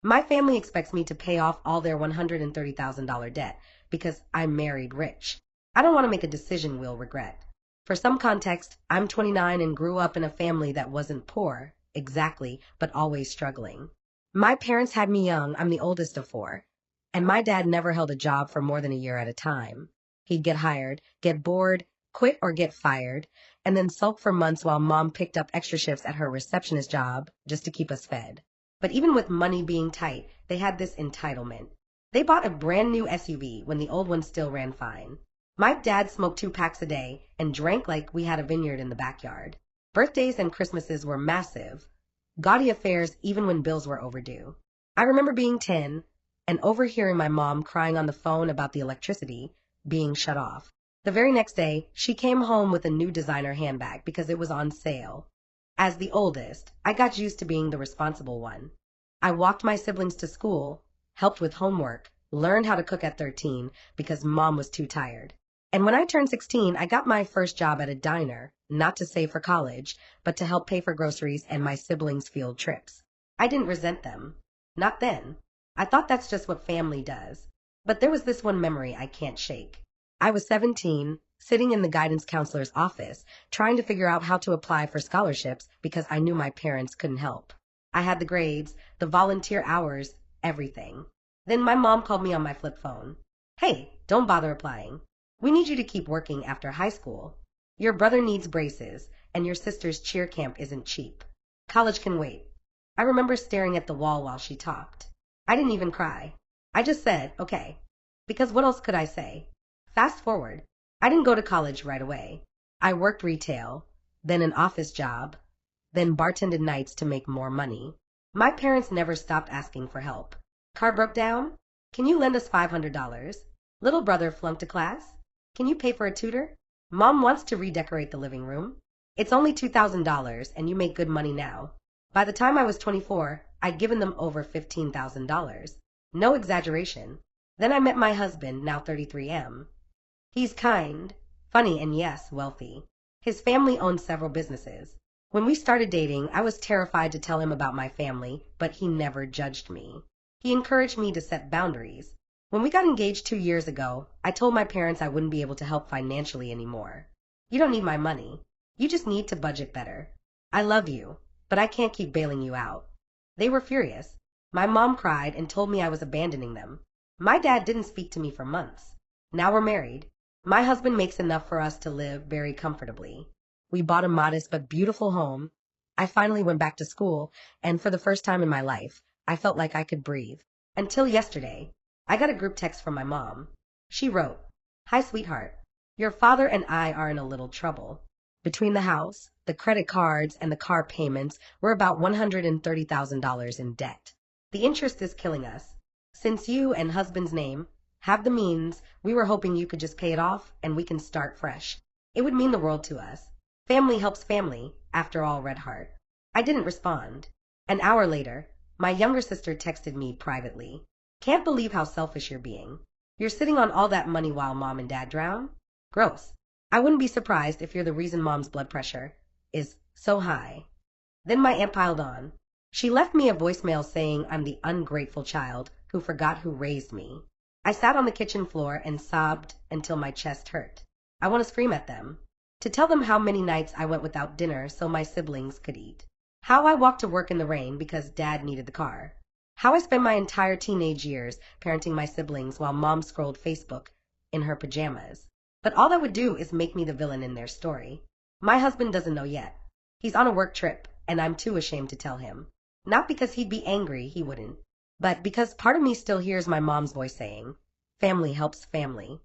My family expects me to pay off all their $130,000 debt because I'm married rich. I don't want to make a decision we'll regret. For some context, I'm 29 and grew up in a family that wasn't poor, exactly, but always struggling. My parents had me young, I'm the oldest of four, and my dad never held a job for more than a year at a time. He'd get hired, get bored, quit or get fired, and then sulk for months while mom picked up extra shifts at her receptionist job just to keep us fed. But even with money being tight, they had this entitlement. They bought a brand new SUV when the old one still ran fine. My dad smoked 2 packs a day and drank like we had a vineyard in the backyard. Birthdays and Christmases were massive, gaudy affairs even when bills were overdue. I remember being 10 and overhearing my mom crying on the phone about the electricity being shut off. The very next day, she came home with a new designer handbag because it was on sale. As the oldest, I got used to being the responsible one. I walked my siblings to school, helped with homework, learned how to cook at 13 because mom was too tired. And when I turned 16, I got my first job at a diner, not to save for college, but to help pay for groceries and my siblings' field trips. I didn't resent them. Not then. I thought that's just what family does. But there was this one memory I can't shake. I was 17, sitting in the guidance counselor's office, trying to figure out how to apply for scholarships because I knew my parents couldn't help. I had the grades, the volunteer hours, everything. Then my mom called me on my flip phone. Hey, don't bother applying. We need you to keep working after high school. Your brother needs braces, and your sister's cheer camp isn't cheap. College can wait. I remember staring at the wall while she talked. I didn't even cry. I just said, okay. Because what else could I say? Fast forward. I didn't go to college right away. I worked retail, then an office job, then bartended nights to make more money. My parents never stopped asking for help. Car broke down? Can you lend us $500? Little brother flunked a class? Can you pay for a tutor? Mom wants to redecorate the living room. It's only $2,000 and you make good money now. By the time I was 24, I'd given them over $15,000. No exaggeration. Then I met my husband, now 33M. He's kind, funny, and yes, wealthy. His family owns several businesses. When we started dating, I was terrified to tell him about my family, but he never judged me. He encouraged me to set boundaries. When we got engaged 2 years ago, I told my parents I wouldn't be able to help financially anymore. You don't need my money. You just need to budget better. I love you, but I can't keep bailing you out. They were furious. My mom cried and told me I was abandoning them. My dad didn't speak to me for months. Now we're married. My husband makes enough for us to live very comfortably. We bought a modest but beautiful home. I finally went back to school, and for the first time in my life, I felt like I could breathe. Until yesterday, I got a group text from my mom. She wrote, "Hi, sweetheart. Your father and I are in a little trouble. Between the house, the credit cards, and the car payments, we're about $130,000 in debt. The interest is killing us. Since you and husband's name have the means, we were hoping you could just pay it off and we can start fresh. It would mean the world to us. Family helps family, after all, Red Heart." I didn't respond. An hour later, my younger sister texted me privately. "Can't believe how selfish you're being. You're sitting on all that money while mom and dad drown? Gross. I wouldn't be surprised if you're the reason mom's blood pressure is so high." Then my aunt piled on. She left me a voicemail saying I'm the ungrateful child who forgot who raised me. I sat on the kitchen floor and sobbed until my chest hurt. I want to scream at them. To tell them how many nights I went without dinner so my siblings could eat. How I walked to work in the rain because dad needed the car. How I spent my entire teenage years parenting my siblings while mom scrolled Facebook in her pajamas. But all that would do is make me the villain in their story. My husband doesn't know yet. He's on a work trip, and I'm too ashamed to tell him. Not because he'd be angry, he wouldn't, but because part of me still hears my mom's voice saying, "Family helps family."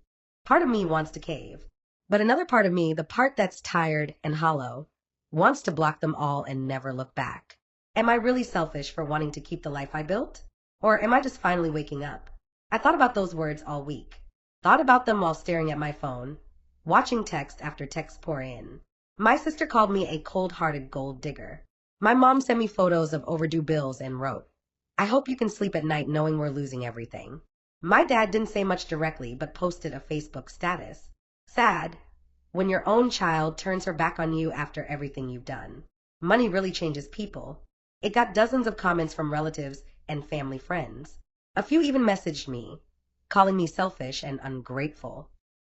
Part of me wants to cave. But another part of me, the part that's tired and hollow, wants to block them all and never look back. Am I really selfish for wanting to keep the life I built? Or am I just finally waking up? I thought about those words all week. Thought about them while staring at my phone, watching text after text pour in. My sister called me a cold-hearted gold digger. My mom sent me photos of overdue bills and wrote, "I hope you can sleep at night knowing we're losing everything." My dad didn't say much directly but posted a Facebook status. Sad, when your own child turns her back on you after everything you've done. Money really changes people. It got dozens of comments from relatives and family friends. A few even messaged me, calling me selfish and ungrateful.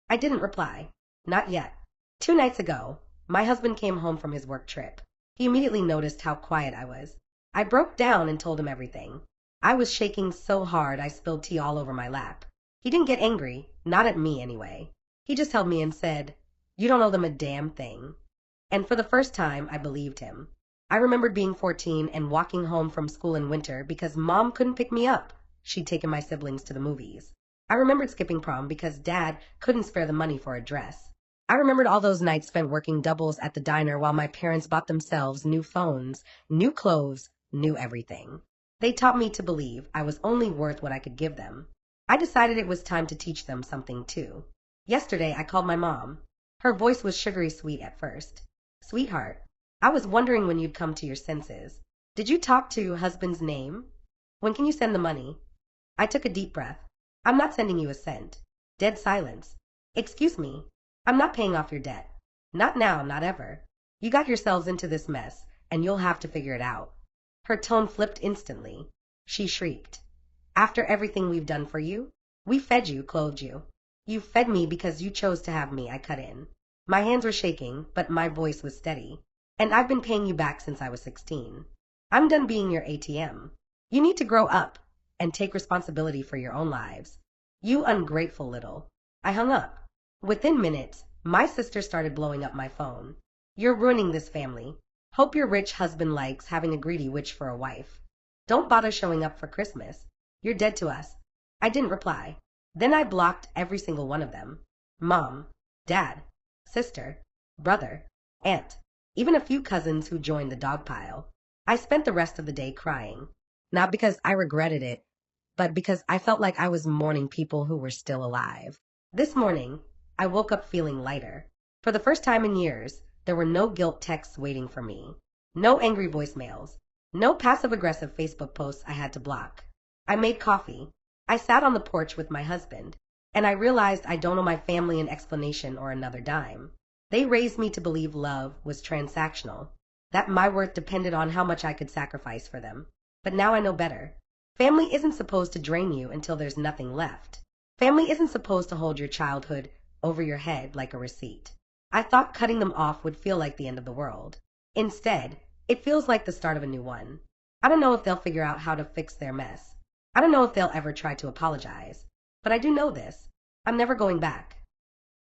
I didn't reply. Not yet. 2 nights ago, my husband came home from his work trip. He immediately noticed how quiet I was. I broke down and told him everything. I was shaking so hard I spilled tea all over my lap. He didn't get angry, not at me anyway. He just held me and said, "You don't owe them a damn thing." And for the first time, I believed him. I remembered being 14 and walking home from school in winter because Mom couldn't pick me up. She'd taken my siblings to the movies. I remembered skipping prom because Dad couldn't spare the money for a dress. I remembered all those nights spent working doubles at the diner while my parents bought themselves new phones, new clothes, new everything. They taught me to believe I was only worth what I could give them. I decided it was time to teach them something too. Yesterday, I called my mom. Her voice was sugary sweet at first. "Sweetheart, I was wondering when you'd come to your senses. Did you talk to your husband's name? When can you send the money?" I took a deep breath. "I'm not sending you a cent." Dead silence. "Excuse me. I'm not paying off your debt. Not now, not ever. You got yourselves into this mess, and you'll have to figure it out." Her tone flipped instantly. She shrieked. "After everything we've done for you? We fed you, clothed you. You fed me because you chose to have me," I cut in. My hands were shaking, but my voice was steady. "And I've been paying you back since I was 16. I'm done being your ATM. You need to grow up and take responsibility for your own lives. You ungrateful little." I hung up. Within minutes, my sister started blowing up my phone. "You're ruining this family. Hope your rich husband likes having a greedy witch for a wife. Don't bother showing up for Christmas. You're dead to us." I didn't reply. Then I blocked every single one of them. Mom, Dad, sister, brother, aunt, even a few cousins who joined the dog pile. I spent the rest of the day crying. Not because I regretted it, but because I felt like I was mourning people who were still alive. This morning, I woke up feeling lighter. For the first time in years, there were no guilt texts waiting for me. No angry voicemails. No passive-aggressive Facebook posts I had to block. I made coffee. I sat on the porch with my husband, and I realized I don't owe my family an explanation or another dime. They raised me to believe love was transactional, that my worth depended on how much I could sacrifice for them. But now I know better. Family isn't supposed to drain you until there's nothing left. Family isn't supposed to hold your childhood over your head like a receipt. I thought cutting them off would feel like the end of the world. Instead, it feels like the start of a new one. I don't know if they'll figure out how to fix their mess. I don't know if they'll ever try to apologize. But I do know this. I'm never going back.